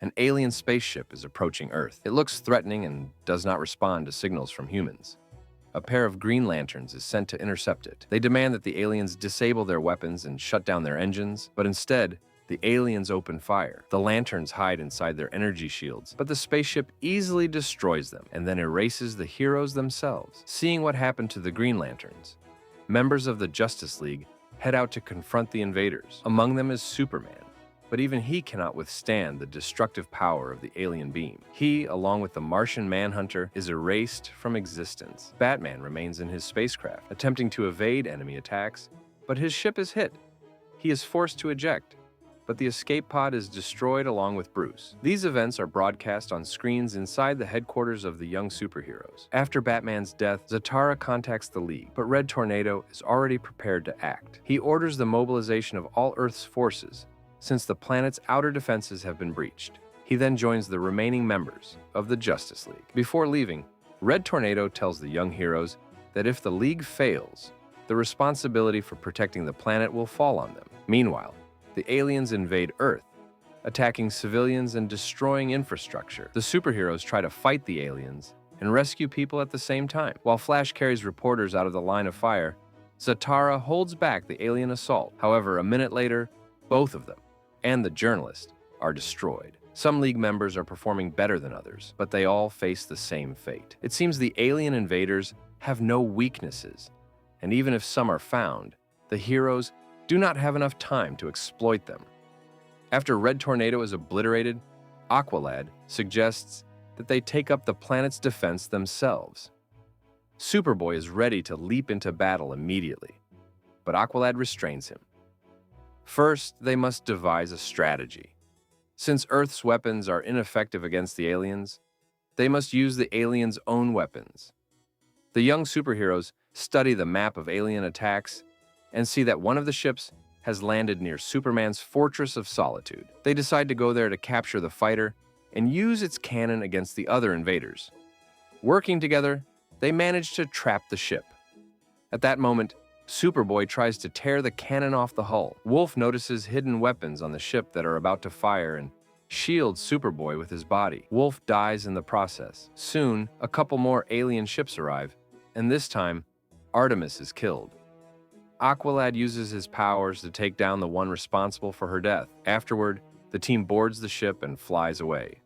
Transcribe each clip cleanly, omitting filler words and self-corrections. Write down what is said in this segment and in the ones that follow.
An alien spaceship is approaching Earth. It looks threatening and does not respond to signals from humans. A pair of Green Lanterns is sent to intercept it. They demand that the aliens disable their weapons and shut down their engines, but instead, the aliens open fire. The Lanterns hide inside their energy shields, but the spaceship easily destroys them and then erases the heroes themselves. Seeing what happened to the Green Lanterns, members of the Justice League head out to confront the invaders. Among them is Superman, but even he cannot withstand the destructive power of the alien beam. He, along with the Martian Manhunter, is erased from existence. Batman remains in his spacecraft, attempting to evade enemy attacks, but his ship is hit. He is forced to eject, but the escape pod is destroyed along with Bruce. These events are broadcast on screens inside the headquarters of the young superheroes. After Batman's death, Zatara contacts the League, but Red Tornado is already prepared to act. He orders the mobilization of all Earth's forces, since the planet's outer defenses have been breached. He then joins the remaining members of the Justice League. Before leaving, Red Tornado tells the young heroes that if the League fails, the responsibility for protecting the planet will fall on them. Meanwhile, the aliens invade Earth, attacking civilians and destroying infrastructure. The superheroes try to fight the aliens and rescue people at the same time. While Flash carries reporters out of the line of fire, Zatara holds back the alien assault. However, a minute later, both of them and the journalist are destroyed. Some League members are performing better than others, but they all face the same fate. It seems the alien invaders have no weaknesses, and even if some are found, the heroes do not have enough time to exploit them. After Red Tornado is obliterated, Aqualad suggests that they take up the planet's defense themselves. Superboy is ready to leap into battle immediately, but Aqualad restrains him. First, they must devise a strategy. Since Earth's weapons are ineffective against the aliens, they must use the aliens' own weapons. The young superheroes study the map of alien attacks and see that one of the ships has landed near Superman's Fortress of Solitude. They decide to go there to capture the fighter and use its cannon against the other invaders. Working together, they manage to trap the ship. At that moment, Superboy tries to tear the cannon off the hull. Wolf notices hidden weapons on the ship that are about to fire and shields Superboy with his body. Wolf dies in the process. Soon, a couple more alien ships arrive, and this time, Artemis is killed. Aqualad uses his powers to take down the one responsible for her death. Afterward, the team boards the ship and flies away.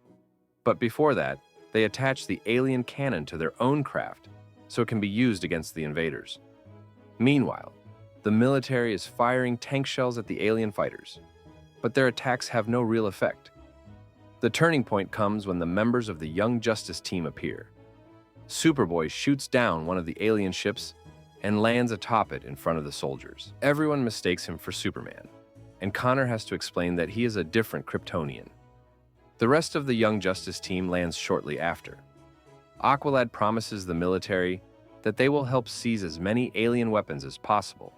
But before that, they attach the alien cannon to their own craft so it can be used against the invaders. Meanwhile, the military is firing tank shells at the alien fighters, but their attacks have no real effect. The turning point comes when the members of the Young Justice team appear. Superboy shoots down one of the alien ships and lands atop it in front of the soldiers. Everyone mistakes him for Superman, and Connor has to explain that he is a different Kryptonian. The rest of the Young Justice team lands shortly after. Aqualad promises the military that they will help seize as many alien weapons as possible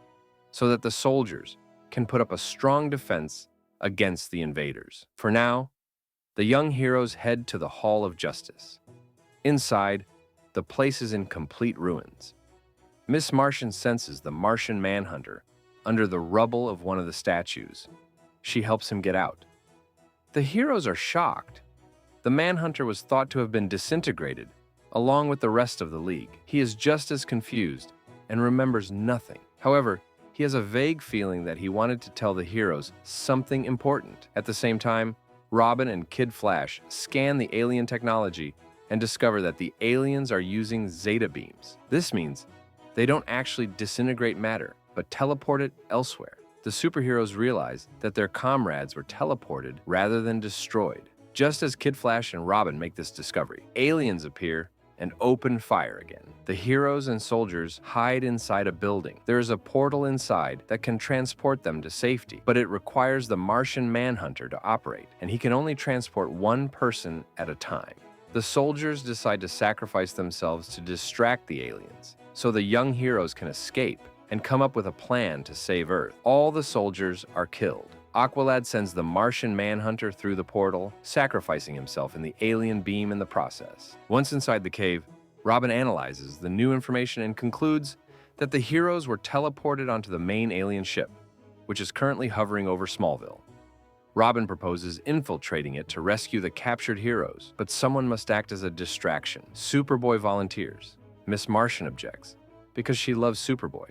so that the soldiers can put up a strong defense against the invaders. For now, the young heroes head to the Hall of Justice. Inside, the place is in complete ruins. Miss Martian senses the Martian Manhunter under the rubble of one of the statues. She helps him get out. The heroes are shocked. The Manhunter was thought to have been disintegrated, along with the rest of the League. He is just as confused and remembers nothing. However, he has a vague feeling that he wanted to tell the heroes something important. At the same time, Robin and Kid Flash scan the alien technology and discover that the aliens are using zeta beams. This means they don't actually disintegrate matter, but teleport it elsewhere. The superheroes realize that their comrades were teleported rather than destroyed. Just as Kid Flash and Robin make this discovery, aliens appear and open fire again. The heroes and soldiers hide inside a building. There is a portal inside that can transport them to safety, but it requires the Martian Manhunter to operate, and he can only transport one person at a time. The soldiers decide to sacrifice themselves to distract the aliens, so the young heroes can escape and come up with a plan to save Earth. All the soldiers are killed. Aqualad sends the Martian Manhunter through the portal, sacrificing himself in the alien beam in the process. Once inside the cave, Robin analyzes the new information and concludes that the heroes were teleported onto the main alien ship, which is currently hovering over Smallville. Robin proposes infiltrating it to rescue the captured heroes, but someone must act as a distraction. Superboy volunteers. Miss Martian objects, because she loves Superboy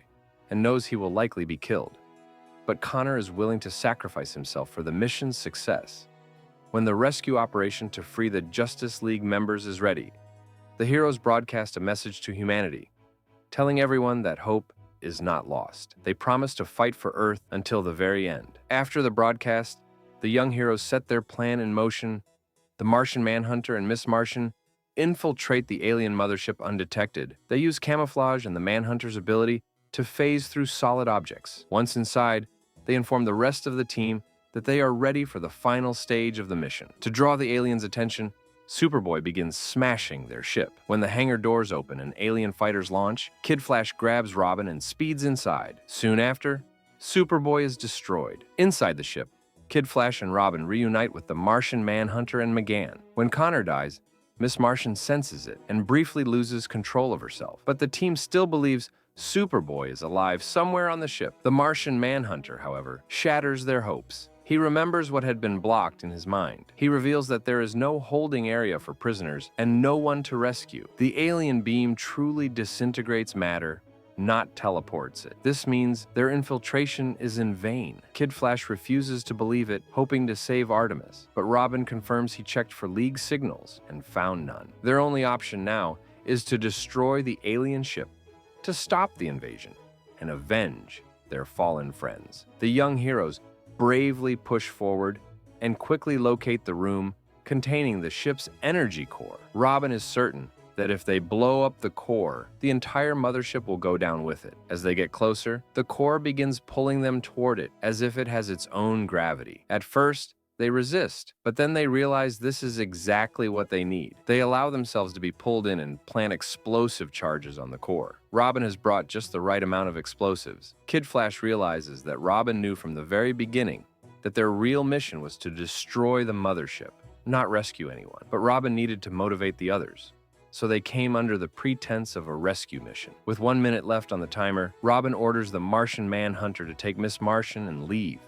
and knows he will likely be killed. But Connor is willing to sacrifice himself for the mission's success. When the rescue operation to free the Justice League members is ready, the heroes broadcast a message to humanity, telling everyone that hope is not lost. They promise to fight for Earth until the very end. After the broadcast, the young heroes set their plan in motion. The Martian Manhunter and Miss Martian infiltrate the alien mothership undetected. They use camouflage and the Manhunter's ability to phase through solid objects. Once inside, they inform the rest of the team that they are ready for the final stage of the mission. To draw the aliens' attention, Superboy begins smashing their ship. When the hangar doors open and alien fighters launch, Kid Flash grabs Robin and speeds inside. Soon after, Superboy is destroyed. Inside the ship, Kid Flash and Robin reunite with the Martian Manhunter and McGann. When Connor dies, Miss Martian senses it and briefly loses control of herself. But the team still believes Superboy is alive somewhere on the ship. The Martian Manhunter, however, shatters their hopes. He remembers what had been blocked in his mind. He reveals that there is no holding area for prisoners and no one to rescue. The alien beam truly disintegrates matter, not teleports it. This means their infiltration is in vain. Kid Flash refuses to believe it, hoping to save Artemis, but Robin confirms he checked for League signals and found none. Their only option now is to destroy the alien ship, to stop the invasion, and avenge their fallen friends. The young heroes bravely push forward and quickly locate the room containing the ship's energy core. Robin is certain that if they blow up the core, the entire mothership will go down with it. As they get closer, the core begins pulling them toward it as if it has its own gravity. At first, they resist, but then they realize this is exactly what they need. They allow themselves to be pulled in and plant explosive charges on the core. Robin has brought just the right amount of explosives. Kid Flash realizes that Robin knew from the very beginning that their real mission was to destroy the mothership, not rescue anyone. But Robin needed to motivate the others, so they came under the pretense of a rescue mission. With 1 minute left on the timer, Robin orders the Martian Manhunter to take Miss Martian and leave.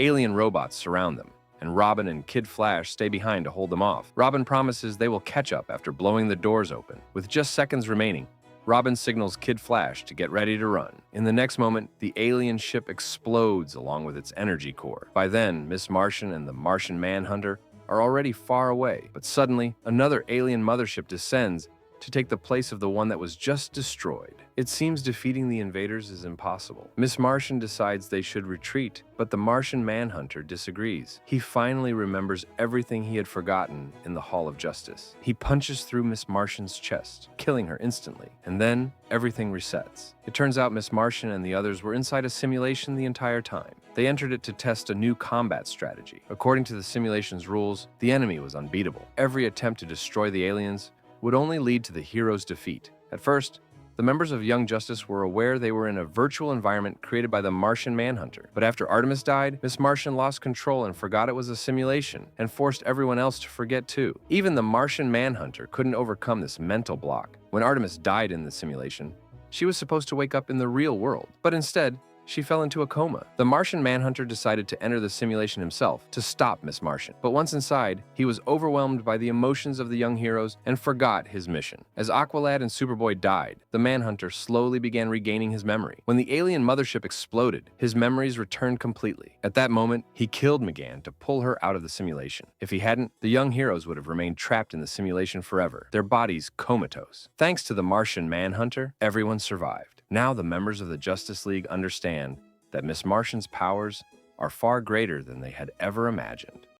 Alien robots surround them, and Robin and Kid Flash stay behind to hold them off. Robin promises they will catch up after blowing the doors open. With just seconds remaining, Robin signals Kid Flash to get ready to run. In the next moment, the alien ship explodes along with its energy core. By then, Miss Martian and the Martian Manhunter are already far away, but suddenly, another alien mothership descends to take the place of the one that was just destroyed. It seems defeating the invaders is impossible. Miss Martian decides they should retreat, but the Martian Manhunter disagrees. He finally remembers everything he had forgotten in the Hall of Justice. He punches through Miss Martian's chest, killing her instantly, and then everything resets. It turns out Miss Martian and the others were inside a simulation the entire time. They entered it to test a new combat strategy. According to the simulation's rules, the enemy was unbeatable. Every attempt to destroy the aliens would only lead to the heroes' defeat. At first, the members of Young Justice were aware they were in a virtual environment created by the Martian Manhunter. But after Artemis died, Miss Martian lost control and forgot it was a simulation, and forced everyone else to forget too. Even the Martian Manhunter couldn't overcome this mental block. When Artemis died in the simulation, she was supposed to wake up in the real world, but instead, she fell into a coma. The Martian Manhunter decided to enter the simulation himself to stop Miss Martian. But once inside, he was overwhelmed by the emotions of the young heroes and forgot his mission. As Aqualad and Superboy died, the Manhunter slowly began regaining his memory. When the alien mothership exploded, his memories returned completely. At that moment, he killed McGann to pull her out of the simulation. If he hadn't, the young heroes would have remained trapped in the simulation forever, their bodies comatose. Thanks to the Martian Manhunter, everyone survived. Now the members of the Justice League understand that Miss Martian's powers are far greater than they had ever imagined.